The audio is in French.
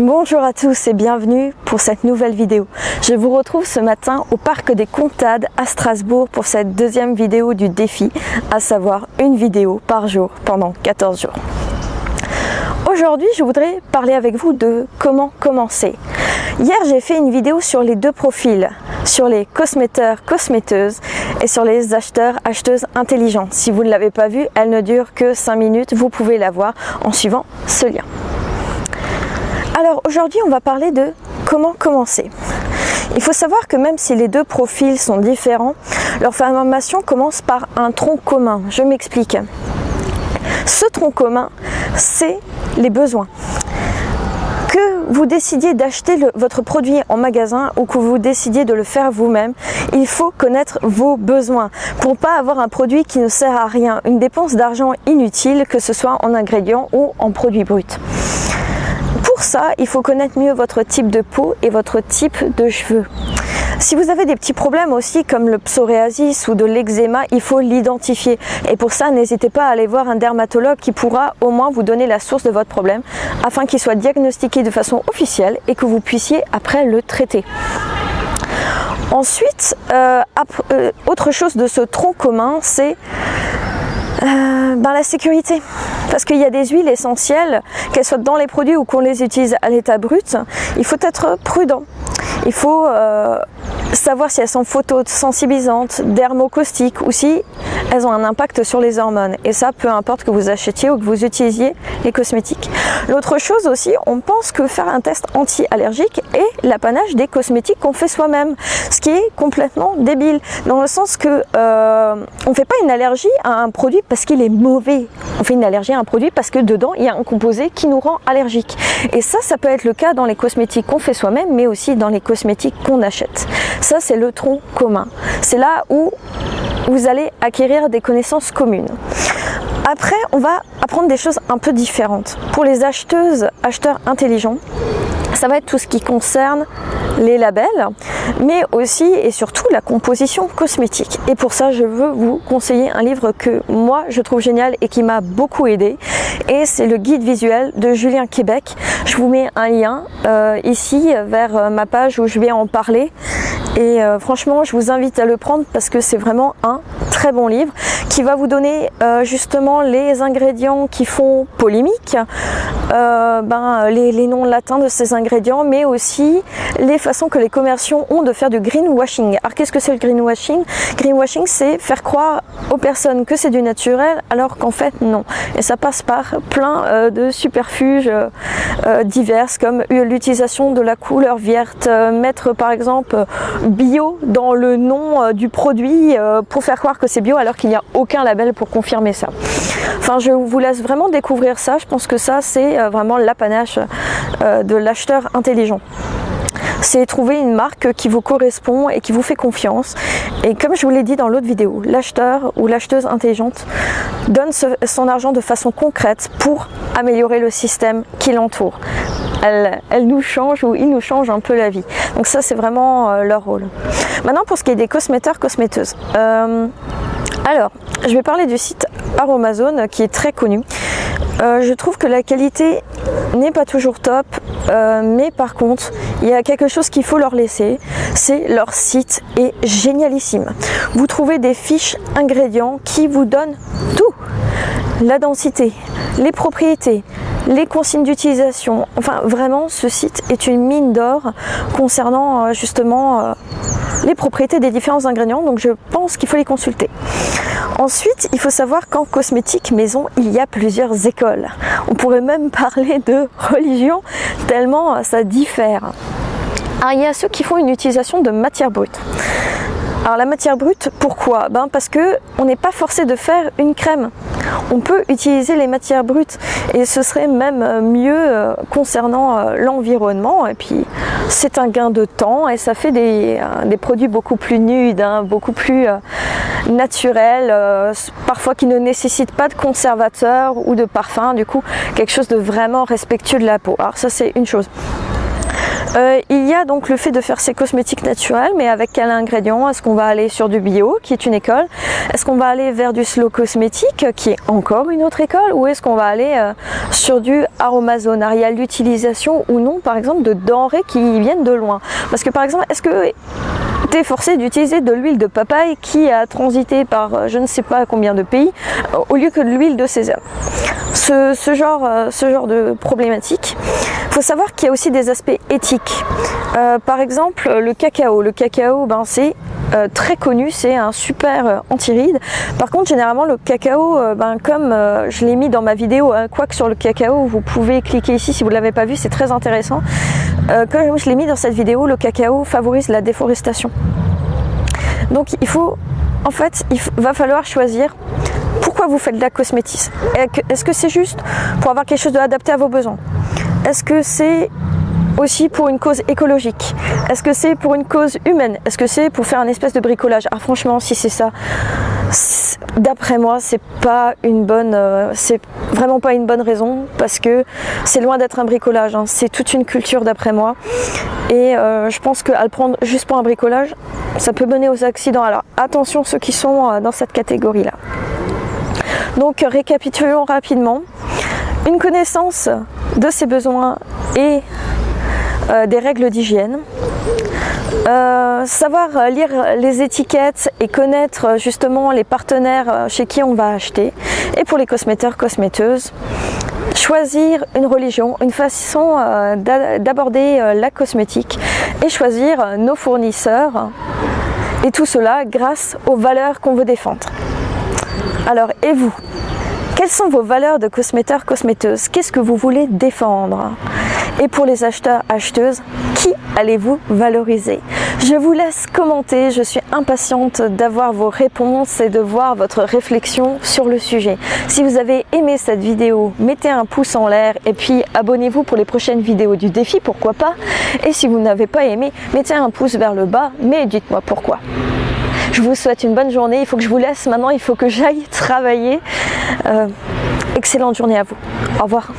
Bonjour à tous et bienvenue pour cette nouvelle vidéo. Je vous retrouve ce matin au Parc des Comtades à Strasbourg pour cette deuxième vidéo du défi, à savoir une vidéo par jour pendant 14 jours. Aujourd'hui, je voudrais parler avec vous de comment commencer. Hier, j'ai fait une vidéo sur les deux profils, sur les cosméteurs, cosméteuses et sur les acheteurs, acheteuses intelligents. Si vous ne l'avez pas vue, elle ne dure que 5 minutes, vous pouvez la voir en suivant ce lien. Alors aujourd'hui, on va parler de comment commencer. Il faut savoir que même si les deux profils sont différents, leur formation commence par un tronc commun. Je m'explique. Ce tronc commun, c'est les besoins. Que vous décidiez d'acheter votre produit en magasin ou que vous décidiez de le faire vous-même, il faut connaître vos besoins pour ne pas avoir un produit qui ne sert à rien, une dépense d'argent inutile, que ce soit en ingrédients ou en produits bruts. Pour ça, il faut connaître mieux votre type de peau et votre type de cheveux. Si vous avez des petits problèmes aussi comme le psoriasis ou de l'eczéma, il faut l'identifier. Et pour ça, n'hésitez pas à aller voir un dermatologue qui pourra au moins vous donner la source de votre problème afin qu'il soit diagnostiqué de façon officielle et que vous puissiez après le traiter. Ensuite, autre chose de ce tronc commun, c'est la sécurité. Parce qu'il y a des huiles essentielles, qu'elles soient dans les produits ou qu'on les utilise à l'état brut, il faut être prudent. Il faut savoir si elles sont photosensibilisantes, dermocaustiques ou si elles ont un impact sur les hormones. Et ça, peu importe que vous achetiez ou que vous utilisiez les cosmétiques. L'autre chose aussi, on pense que faire un test anti-allergique est l'apanage des cosmétiques qu'on fait soi-même. Ce qui est complètement débile. Dans le sens que on ne fait pas une allergie à un produit parce qu'il est mauvais. On fait une allergie à un produit parce que dedans, il y a un composé qui nous rend allergique. Et ça peut être le cas dans les cosmétiques qu'on fait soi-même, mais aussi dans les cosmétiques qu'on achète. Ça, c'est le tronc commun. C'est là où vous allez acquérir des connaissances communes. Après, on va apprendre des choses un peu différentes. Pour les acheteuses, acheteurs intelligents, ça va être tout ce qui concerne les labels, mais aussi et surtout la composition cosmétique. Et pour ça, je veux vous conseiller un livre que moi, je trouve génial et qui m'a beaucoup aidé. Et c'est le guide visuel de Julien Québec. Je vous mets un lien ici vers ma page où je vais en parler. Et franchement, je vous invite à le prendre parce que c'est vraiment un très bon livre qui va vous donner justement les ingrédients qui font polémique, les noms latins de ces ingrédients, mais aussi les façons que les commerciaux ont de faire du greenwashing. Alors qu'est-ce que c'est le greenwashing? Greenwashing, c'est faire croire aux personnes que c'est du naturel alors qu'en fait non. Et ça passe par plein de superfuges diverses comme l'utilisation de la couleur verte, mettre par exemple bio dans le nom du produit pour faire croire que c'est bio alors qu'il n'y a aucun label pour confirmer ça. Enfin, je vous laisse vraiment découvrir ça. Je pense que ça, c'est vraiment l'apanage de l'acheteur intelligent. C'est trouver une marque qui vous correspond et qui vous fait confiance. Et comme je vous l'ai dit dans l'autre vidéo, l'acheteur ou l'acheteuse intelligente donne son argent de façon concrète pour améliorer le système qui l'entoure. Elle nous change ou il nous change un peu la vie. Donc ça, c'est vraiment leur rôle. Maintenant, pour ce qui est des cosméteurs, cosméteuses. Alors, je vais parler du site Aromazone qui est très connu. Je trouve que la qualité n'est pas toujours top, mais par contre, il y a quelque chose qu'il faut leur laisser, c'est leur site est génialissime. Vous trouvez des fiches ingrédients qui vous donnent tout, la densité, les propriétés, les consignes d'utilisation. Enfin, vraiment, ce site est une mine d'or concernant justement les propriétés des différents ingrédients, donc je pense qu'il faut les consulter. Ensuite, il faut savoir qu'en cosmétique maison, il y a plusieurs écoles. On pourrait même parler de religion, tellement ça diffère. Alors, il y a ceux qui font une utilisation de matière brute. Alors la matière brute, pourquoi? Parce que on n'est pas forcé de faire une crème. On peut utiliser les matières brutes et ce serait même mieux concernant l'environnement. Et puis c'est un gain de temps et ça fait des produits beaucoup plus nudes, beaucoup plus naturels, parfois qui ne nécessitent pas de conservateur ou de parfum. Du coup, quelque chose de vraiment respectueux de la peau. Alors ça, c'est une chose. Il y a donc le fait de faire ces cosmétiques naturels, mais avec quel ingrédient? Est-ce qu'on va aller sur du bio, qui est une école? Est-ce qu'on va aller vers du slow cosmétique, qui est encore une autre école? Ou est-ce qu'on va aller sur du aromazonarial, l'utilisation ou non, par exemple, de denrées qui viennent de loin? Parce que par exemple, est-ce que tu es forcé d'utiliser de l'huile de papaye qui a transité par je ne sais pas combien de pays au lieu que de l'huile de sésame? Ce genre de problématique. Il faut savoir qu'il y a aussi des aspects éthiques. Par exemple, le cacao. Le cacao, c'est très connu, c'est un super anti-rides. Par contre, généralement, le cacao, comme je l'ai mis dans ma vidéo, quoique sur le cacao, vous pouvez cliquer ici si vous ne l'avez pas vu, c'est très intéressant. Comme je l'ai mis dans cette vidéo, le cacao favorise la déforestation. Donc, il va falloir choisir. Pourquoi vous faites de la cosmétisme? Est-ce que c'est juste pour avoir quelque chose d'adapté à vos besoins? Est-ce que c'est aussi pour une cause écologique? Est-ce que c'est pour une cause humaine? Est-ce que c'est pour faire un espèce de bricolage? Ah, franchement, si c'est ça, d'après moi, c'est vraiment pas une bonne raison, parce que c'est loin d'être un bricolage, hein. C'est toute une culture d'après moi. Et je pense qu'à le prendre juste pour un bricolage, ça peut mener aux accidents. Alors attention ceux qui sont dans cette catégorie-là. Donc récapitulons rapidement. Une connaissance de ses besoins et des règles d'hygiène. Savoir lire les étiquettes et connaître justement les partenaires chez qui on va acheter. Et pour les cosméteurs, cosméteuses, choisir une religion, une façon d'aborder la cosmétique et choisir nos fournisseurs. Et tout cela grâce aux valeurs qu'on veut défendre. Alors, et vous? Quelles sont vos valeurs de cosméteur, cosméteuse? Qu'est-ce que vous voulez défendre? Et pour les acheteurs, acheteuses, qui allez-vous valoriser? Je vous laisse commenter, je suis impatiente d'avoir vos réponses et de voir votre réflexion sur le sujet. Si vous avez aimé cette vidéo, mettez un pouce en l'air et puis abonnez-vous pour les prochaines vidéos du défi, pourquoi pas. Et si vous n'avez pas aimé, mettez un pouce vers le bas, mais dites-moi pourquoi. Je vous souhaite une bonne journée, il faut que je vous laisse maintenant, il faut que j'aille travailler. Excellente journée à vous. Au revoir.